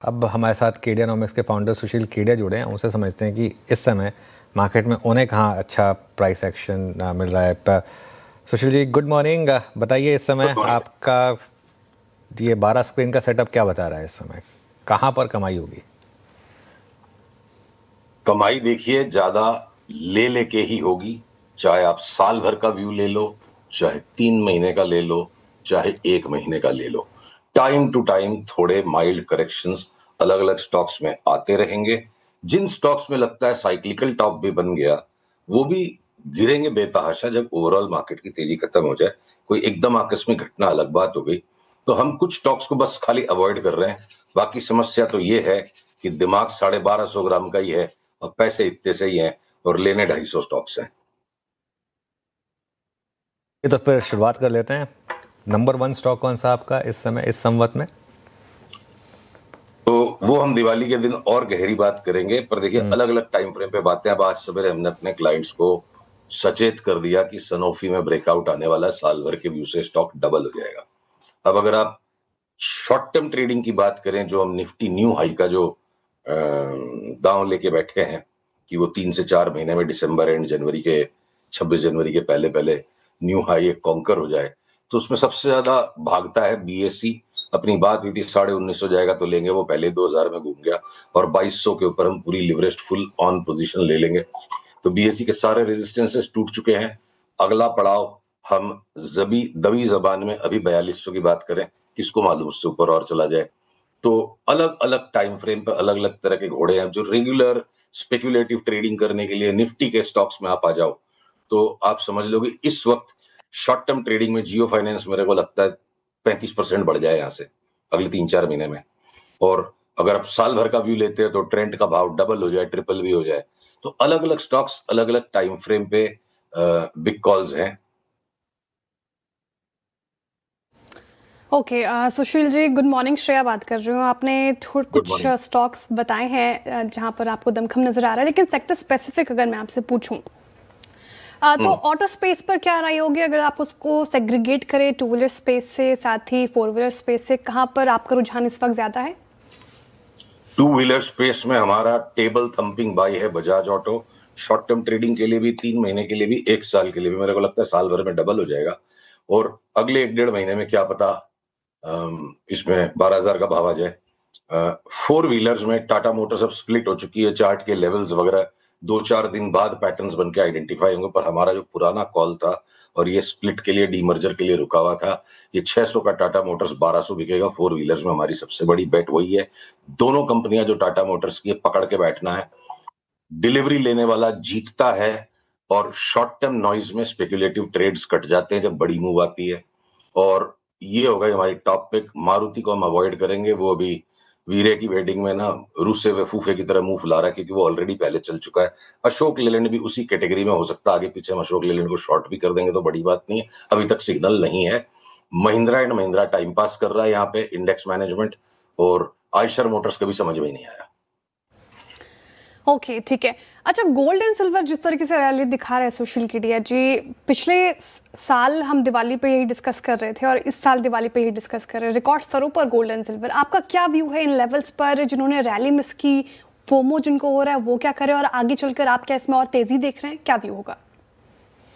अब हमारे साथ केडियानॉमिक्स के फाउंडर सुशील केडिया जुड़े हैं। उनसे समझते हैं कि इस समय मार्केट में उन्हें कहाँ अच्छा प्राइस एक्शन मिल रहा है। Sushil ji, good morning. बताइए इस समय आपका ये 12 स्क्रीन का सेटअप क्या बता रहा है, इस समय कहाँ पर कमाई होगी? कमाई देखिए ज्यादा ले लेके ही होगी। चाहे आप साल भर का व्यू ले लो, चाहे 3 महीने का ले लो, चाहे 1 महीने का ले लो। टाइम टू टाइम थोड़े माइल्ड करेक्शंस अलग अलग स्टॉक्स में आते रहेंगे। जिन स्टॉक्स में लगता है साइक्लिकल टॉप भी बन गया, वो भी गिरेंगे बेतहाशा जब ओवरऑल मार्केट की तेजी खत्म हो जाए। कोई एकदम आकस्मिक घटना अलग बात हो गई। तो हम कुछ स्टॉक्स को बस खाली अवॉइड कर रहे हैं। बाकी समस्या तो ये है कि दिमाग 1250 ग्राम का ही है और पैसे इतने से ही हैं और लेने 250 स्टॉक्स हैं। ये तो फिर शुरुआत कर लेते हैं। नंबर 1 स्टॉक कौन सा आपका इस समय, इस संवत में? तो वो हम दिवाली के दिन और गहरी बात करेंगे, पर देखिए अलग अलग टाइम फ्रेम पे बातें। अब आज सवेरे हमने अपने क्लाइंट्स को सचेत कर दिया कि सनोफी में ब्रेकआउट आने वाला है, साल भर के व्यू से स्टॉक डबल हो जाएगा। अब अगर आप शॉर्ट टर्म ट्रेडिंग की बात करें, जो हम निफ्टी न्यू हाई का जो दांव लेके बैठे हैं कि वो 3 से 4 महीने में दिसंबर एंड जनवरी के 26 जनवरी के पहले पहले न्यू हाई एक कॉन्कर हो जाए, तो उसमें सबसे ज्यादा भागता है बीएससी। अपनी बात हुई थी 1950 जाएगा तो लेंगे, वो पहले 2000 में घूम गया और 2200 के ऊपर हम पूरी लिवरेज्ड फुल ऑन पोजीशन ले लेंगे। तो बीएससी के सारे रेजिस्टेंसेस टूट चुके हैं। अगला पड़ाव हम दबी जबान में अभी 4200 की बात करें, किसको मालूम उससे ऊपर और चला जाए। तो अलग अलग टाइम फ्रेम पर अलग अलग तरह के घोड़े हैं। जो रेगुलर स्पेक्युलेटिव ट्रेडिंग करने के लिए निफ्टी के स्टॉक्स में आप आ जाओ, तो आप समझ लो कि इस वक्त शॉर्ट टर्म ट्रेडिंग में जियो फाइनेंस मेरे को लगता है 35% बढ़ जाए यहाँ से अगले 3-4 महीने में। और अगर आप साल भर का व्यू लेते हैं तो ट्रेंड का भाव डबल हो जाए, ट्रिपल भी हो जाए। तो अलग अलग स्टॉक्स अलग अलग टाइम फ्रेम पे बिग कॉल्स हैं। Okay Sushil ji, good morning. Shreya बात कर रही हूँ। आपने गुड कुछ मॉर्निंग। स्टॉक्स बताए हैं जहाँ पर आपको दमखम नजर आ रहा है, लेकिन सेक्टर स्पेसिफिक अगर मैं आपसे पूछूं तो ऑटो स्पेस पर क्या राय होगी अगर आप उसको सेग्रीगेट करें टू व्हीलर स्पेस से, साथ ही फोर व्हीलर स्पेस से? कहाँ पर आपका रुझान इस वक्त ज्यादा है? टू व्हीलर स्पेस में हमारा टेबल थंपिंग बाई है Bajaj auto. Short term trading के लिए भी, 3 महीने के लिए भी, 1 साल के लिए भी मेरे को लगता है साल भर में डबल हो जाएगा। और अगले 1-1.5 महीने में क्या पता इसमें 12,000 का भाव आ जाए। फोर व्हीलर्स में टाटा मोटर्स अब स्प्लिट हो चुकी है, चार्ट के लेवल्स वगैरह 2-4 दिन बाद पैटर्न्स बन के आइडेंटिफाई होंगे। पर हमारा जो पुराना कॉल था और ये स्प्लिट के लिए, डीमर्जर के लिए रुका हुआ था, ये 600 का टाटा मोटर्स 1200 बिकेगा। फोर व्हीलर्स में हमारी सबसे बड़ी बेट वही है। दोनों कंपनियां जो टाटा मोटर्स की पकड़ के बैठना है। डिलीवरी लेने वाला जीतता है और शॉर्ट टर्म नॉइज में स्पेकुलेटिव ट्रेड्स कट जाते हैं जब बड़ी मूव आती है। और ये हो गई हमारी टॉप पिक। मारुति को हम अवॉइड करेंगे, वो अभी वीरे की वेडिंग में ना रूसे हुए फूफे की तरह मुंह फुला रहा है, क्योंकि वो ऑलरेडी पहले चल चुका है। अशोक लेलैंड भी उसी कैटेगरी में हो सकता है, आगे पीछे हम अशोक लेलैंड को शॉर्ट भी कर देंगे तो बड़ी बात नहीं है। अभी तक सिग्नल नहीं है। Mahindra and Mahindra time pass कर रहा है यहाँ पे इंडेक्स मैनेजमेंट, और आयशर मोटर्स कभी समझ में ही नहीं आया। ओके, ठीक है। अच्छा, गोल्ड एंड सिल्वर जिस तरीके से रैली दिखा रहे हैं सुशील केडिया जी, पिछले साल हम दिवाली पे यही डिस्कस कर रहे थे और इस साल दिवाली पे यही डिस्कस कर रहे हैं, रिकॉर्ड स्तरों पर गोल्ड एंड सिल्वर। आपका क्या व्यू है इन लेवल्स पर? जिन्होंने रैली मिस की, फोमो जिनको हो रहा है, वो क्या करे, और आगे चलकर आप क्या इसमें और तेजी देख रहे हैं? क्या व्यू होगा?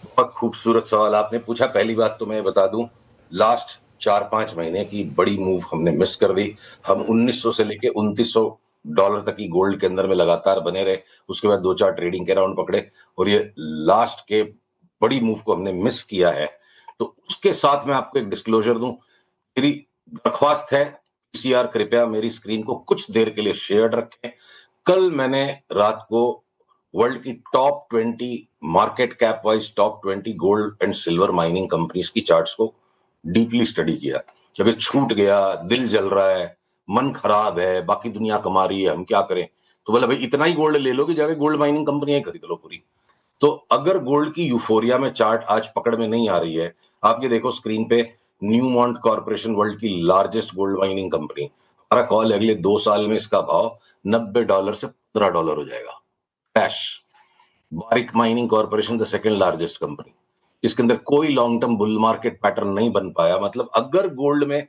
बहुत खूबसूरत सवाल आपने पूछा। पहली बात तो मैं बता दूं, लास्ट 4-5 महीने की बड़ी मूव हमने मिस कर दी। हम 1900 से लेके 2900 तक की गोल्ड के अंदर में लगातार बने रहे। उसके बाद 2-4 ट्रेडिंग के राउंड पकड़े और ये लास्ट के बड़ी मूव को हमने मिस किया है। तो उसके साथ मैं आपको एक डिस्क्लोजर दूं, मेरी दरख्वास्त है, पीसीआर कृपया मेरी स्क्रीन को कुछ देर के लिए शेयर रखें। कल मैंने रात को वर्ल्ड की top 20 market cap wise top 20 gold and silver mining companies की चार्ट्स को डीपली स्टडी किया। जब ये छूट गया, दिल जल रहा है, मन खराब है, बाकी दुनिया कमा रही है, हम क्या करें? तो बोला भाई इतना ही गोल्ड ले लो कि जाके गोल्ड माइनिंग कंपनियां खरीद लो पूरी। तो अगर गोल्ड की यूफोरिया में चार्ट आज पकड़ में नहीं आ रही है, आप ये देखो स्क्रीन पे, न्यूमॉन्ट कॉर्पोरेशन वर्ल्ड की लार्जेस्ट गोल्ड माइनिंग कंपनी, हमारा कॉल है अगले 2 साल में इसका भाव $90 से $15 हो जाएगा cash. Barik mining corporation the second largest company, इसके अंदर कोई long term bull market pattern नहीं बन पाया। मतलब अगर गोल्ड में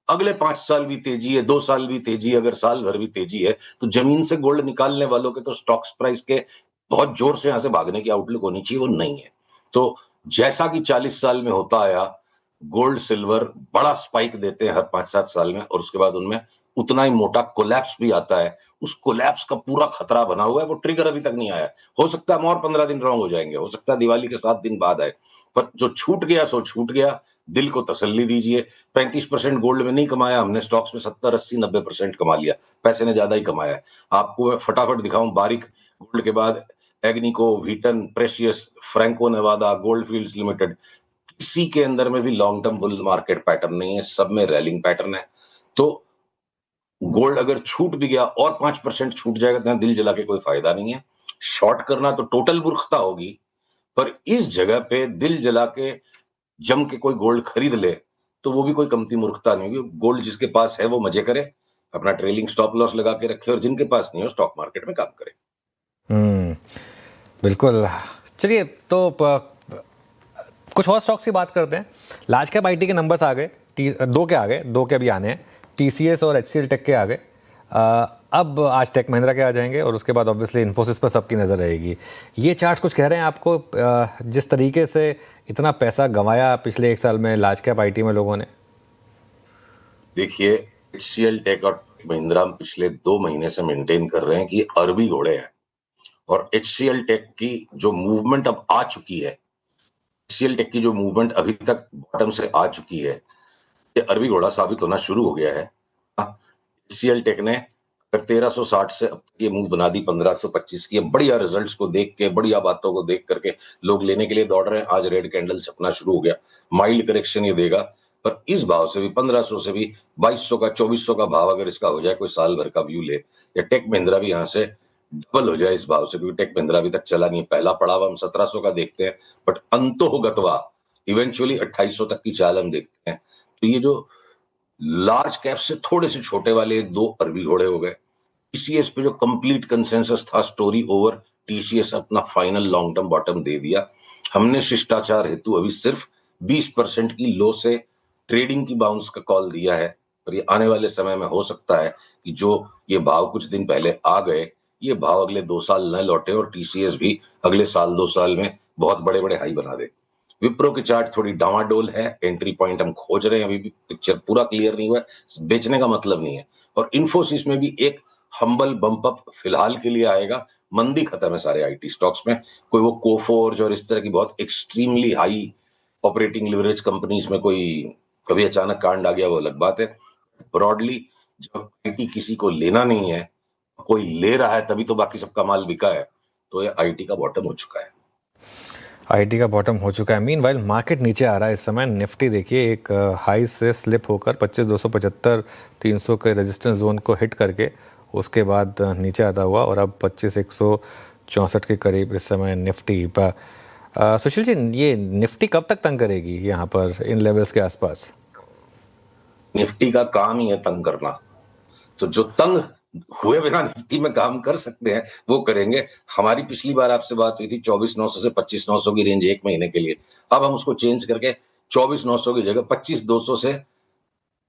अगले 5 साल भी तेजी है, 2 साल भी तेजी है, अगर साल भर भी तेजी है, तो जमीन से गोल्ड निकालने वालों के तो स्टॉक्स प्राइस के बहुत जोर से यहां से भागने की आउटलुक होनी चाहिए, वो नहीं है। तो जैसा कि 40 साल में होता आया, गोल्ड सिल्वर बड़ा स्पाइक देते हैं हर 5-7 साल में, और उसके बाद उनमें उतना ही मोटा कोलैप्स भी आता है। उस कोलैप्स का पूरा खतरा बना हुआ है, वो ट्रिगर अभी तक नहीं आया। हो सकता है हम और 15 दिन रॉन्ग हो जाएंगे, हो सकता है दिवाली के 7 दिन बाद आए, पर जो छूट गया सो छूट गया। दिल को तसल्ली दीजिए। 35% गोल्ड में नहीं कमाया हमने, स्टॉक्स में 70, 80, 90% कमा लिया। पैसे ने ज्यादा ही कमाया है। आपको मैं फटाफट दिखाऊं बारीक, गोल्ड के बाद Agnico, Wheaton, Precious, Franco Nevada, Gold Fields Limited, किसी के अंदर में भी long term bull market pattern नहीं है, सब में रैलिंग पैटर्न है। तो गोल्ड अगर छूट भी गया और 5% छूट जाएगा तो दिल जला के कोई फायदा नहीं है। शॉर्ट करना तो टोटल मूर्खता होगी, पर इस जगह पे दिल जला के जम के कोई गोल्ड खरीद ले तो वो भी कोई कमती मूर्खता नहीं होगी। गोल्ड जिसके पास है वो मजे करे, अपना ट्रेलिंग स्टॉप लॉस लगा के रखे, और जिनके पास नहीं हो स्टॉक मार्केट में काम करे। बिल्कुल। चलिए तो कुछ और स्टॉक्स की बात करते हैं। लार्ज कैप आईटी के नंबर्स आ गए, दो के अभी आने हैं, टीसीएस और एचसीएल टेक के आ गए। अब आज टेक महिंद्रा के आ जाएंगे और उसके बाद ऑब्वियसली इन्फोसिस पर सबकी नज़र रहेगी। ये चार्ट्स कुछ कह रहे हैं आपको, जिस तरीके से इतना पैसा गंवाया पिछले 1 साल में लार्ज कैप आईटी में लोगों ने? देखिए, एचसीएल टेक और महिंद्रा पिछले 2 महीने से मेंटेन कर रहे हैं कि ये अरबी घोड़े हैं, और एचसीएल टेक की जो मूवमेंट अब आ चुकी है, एचसीएल टेक की जो मूवमेंट अभी तक बॉटम से आ चुकी है, ये अरबी घोड़ा साबित होना शुरू हो गया है। एचसीएल टेक ने 1360 से अब ये मूव बना दी 1525 की। बढ़िया रिजल्ट्स को देख के, बढ़िया बातों को देख करके लोग लेने के लिए दौड़ रहे हैं। आज रेड कैंडल छपना शुरू हो गया, माइल्ड करेक्शन ये देगा, पर इस भाव से भी 1500 से भी 2200 का, 2400 का भाव अगर इसका हो जाए, कोई साल भर का व्यू ले, या टेक महिंद्रा भी यहाँ से डबल हो जाए इस भाव से, क्योंकि टेक महिंद्रा अभी तक चला नहीं है। पहला पड़ाव हम 1700 का देखते हैं, बट अंतोगत्वा इवेंचुअली 2800 तक की चाल हम देखते हैं। तो ये जो लार्ज कैप से थोड़े से छोटे वाले 2 अरबी घोड़े हो गए। टीसीएस पे जो कंप्लीट कंसेंसस था, स्टोरी ओवर, टीसीएस अपना फाइनल लॉन्ग टर्म बॉटम दे दिया। हमने शिष्टाचार हेतु अभी सिर्फ 20% की लो से ट्रेडिंग की बाउंस का कॉल दिया है, पर ये आने वाले समय में हो सकता है कि जो ये भाव कुछ दिन पहले आ गए, ये भाव अगले 2 साल न लौटे और टीसीएस भी अगले साल 2 साल में बहुत बड़े बड़े हाई बना दे। विप्रो की चार्ट थोड़ी डावाडोल है, एंट्री पॉइंट हम खोज रहे हैं, अभी भी पिक्चर पूरा क्लियर नहीं हुआ है, बेचने का मतलब नहीं है। और इन्फोसिस में भी एक हम्बल बम्प अप फिलहाल के लिए आएगा। मंदी खत्म है सारे आईटी स्टॉक्स में। कोई वो कोफोर्ज और इस तरह की बहुत extremely high operating leverage companies में कोई कभी अचानक कांड आ गया, वो अलग बात है। ब्रॉडली जब आईटी किसी को लेना नहीं है, कोई ले रहा है तभी तो बाकी सबका माल बिका है, तो ये आईटी का बॉटम हो चुका है। आईटी का बॉटम हो चुका है। मीनवाइल मार्केट नीचे आ रहा है इस समय। निफ्टी देखिए एक हाई से स्लिप होकर 25,275 300 के रेजिस्टेंस जोन को हिट करके उसके बाद नीचे आता हुआ, और अब 25,164 के करीब इस समय निफ्टी पर। सुशील जी, ये निफ्टी कब तक तंग करेगी यहाँ पर इन लेवल्स के आसपास? निफ्टी का काम ही है तंग करना, तो जो तंग हुए बिना निफ्टी में काम कर सकते हैं वो करेंगे। हमारी पिछली बार आपसे बात हुई थी 24,900 से 25,900 की रेंज 1 महीने के लिए। अब हम उसको चेंज करके 24,900 की जगह 25,200 से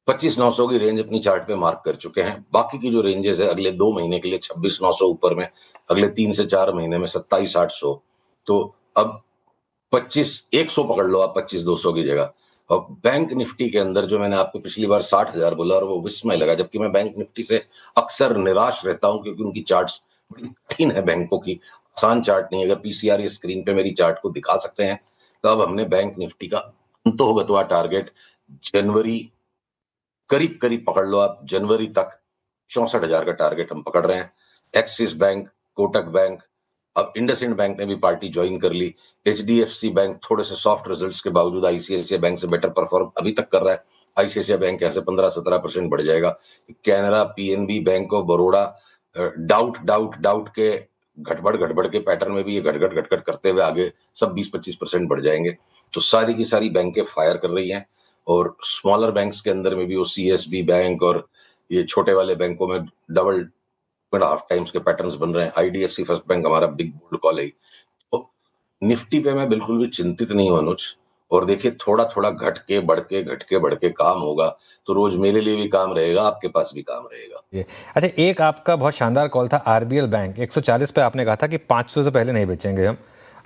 25,900 की रेंज अपनी चार्ट पे मार्क कर चुके हैं। बाकी की जो रेंजेस है अगले 2 महीने के लिए 26,900 ऊपर में, अगले 3 से 4 महीने में 27,800। तो अब 25,100 पकड़ लो आप 25,200 की जगह। और बैंक निफ्टी के अंदर जो मैंने आपको पिछली बार 60,000 बोला और वो विस्मय लगा, जबकि मैं बैंक निफ्टी से अक्सर निराश रहता हूं क्योंकि उनकी चार्ट्स बड़ी कठिन है, बैंकों की आसान चार्ट नहीं। अगर पीसीआर ये स्क्रीन पे मेरी चार्ट को दिखा सकते हैं, तो अब हमने बैंक निफ्टी का अंतोगत्वा टारगेट जनवरी करीब करीब पकड़ लो आप, जनवरी तक 64,000 का टारगेट हम पकड़ रहे हैं। एक्सिस बैंक, कोटक बैंक, अब इंडसइंड बैंक ने भी पार्टी ज्वाइन कर ली। एचडीएफसी बैंक थोड़े से सॉफ्ट रिजल्ट्स के बावजूद आईसीआईसीआई बैंक से बेटर परफॉर्म अभी तक कर रहा है। आईसीआईसीआई बैंक यहाँ से 15-17% बढ़ जाएगा। Canara, PNB, bank of Baroda doubt के गड़बड़ के पैटर्न में भी ये घटघट करते हुए आगे सब 20-25% बढ़ जाएंगे। तो सारी की सारी बैंकें फायर कर रही हैं, और स्मॉलर बैंक्स के अंदर में भी वो सीएसबी बैंक और ये छोटे वाले बैंकों में डबल 2.5 टाइम्स के पैटर्न्स बन रहे हैं। आईडीएफसी फर्स्ट बैंक हमारा बिग बोल्ड कॉल है। तो निफ्टी पे मैं बिल्कुल भी चिंतित नहीं हूं अनुज, और देखिए थोड़ा थोड़ा घट के बढ़ के काम होगा, तो रोज मेरे लिए भी काम रहेगा, आपके पास भी काम रहेगा। ये अच्छा, एक आपका बहुत शानदार कॉल था आरबीएल बैंक 140 पे, आपने कहा था कि 500 से पहले नहीं बेचेंगे हम।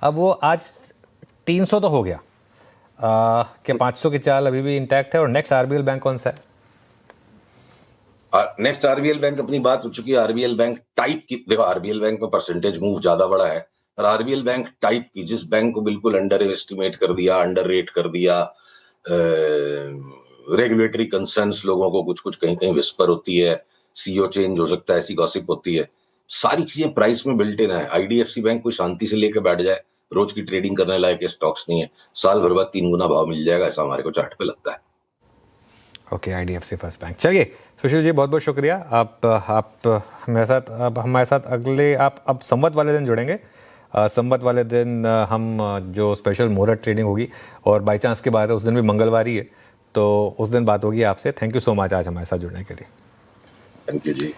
अब वो आज 300 तो हो गया। क्या 500 की चाल अभी भी इंटैक्ट है? और नेक्स्ट आरबीएल बैंक कौन सा है? नेक्स्ट आरबीएल बैंक अपनी बात हो चुकी है। आरबीएल बैंक टाइप की, देखो आरबीएल बैंक में परसेंटेज मूव ज्यादा बड़ा है, और आरबीएल बैंक टाइप की, जिस बैंक को बिल्कुल अंडर एस्टिमेट कर दिया, अंडर रेट कर दिया, रेगुलेटरी कंसर्न्स लोगों को कुछ कुछ कहीं कहीं विस्पर होती है, सीईओ चेंज हो सकता है, ऐसी गॉसिप होती है, सारी चीजें प्राइस में बिल्ट इन है। आईडीएफसी बैंक कोई शांति से लेके बैठ जाए, रोज की ट्रेडिंग करने लायक स्टॉक्स नहीं है, साल भर बाद 3 गुना भाव मिल जाएगा, ऐसा हमारे को चार्ट पे लगता है। Okay, IDFC first bank. चलिए सुशील जी, बहुत बहुत शुक्रिया। आप हमारे साथ अगले, आप अब संवत वाले दिन जुड़ेंगे। संवत वाले दिन हम जो स्पेशल मुहूर्त ट्रेडिंग होगी, और बाई चांस की बात है उस दिन भी मंगलवार ही है, तो उस दिन बात होगी आपसे। थैंक यू सो मच आज हमारे साथ जुड़ने के लिए। Thank you ji.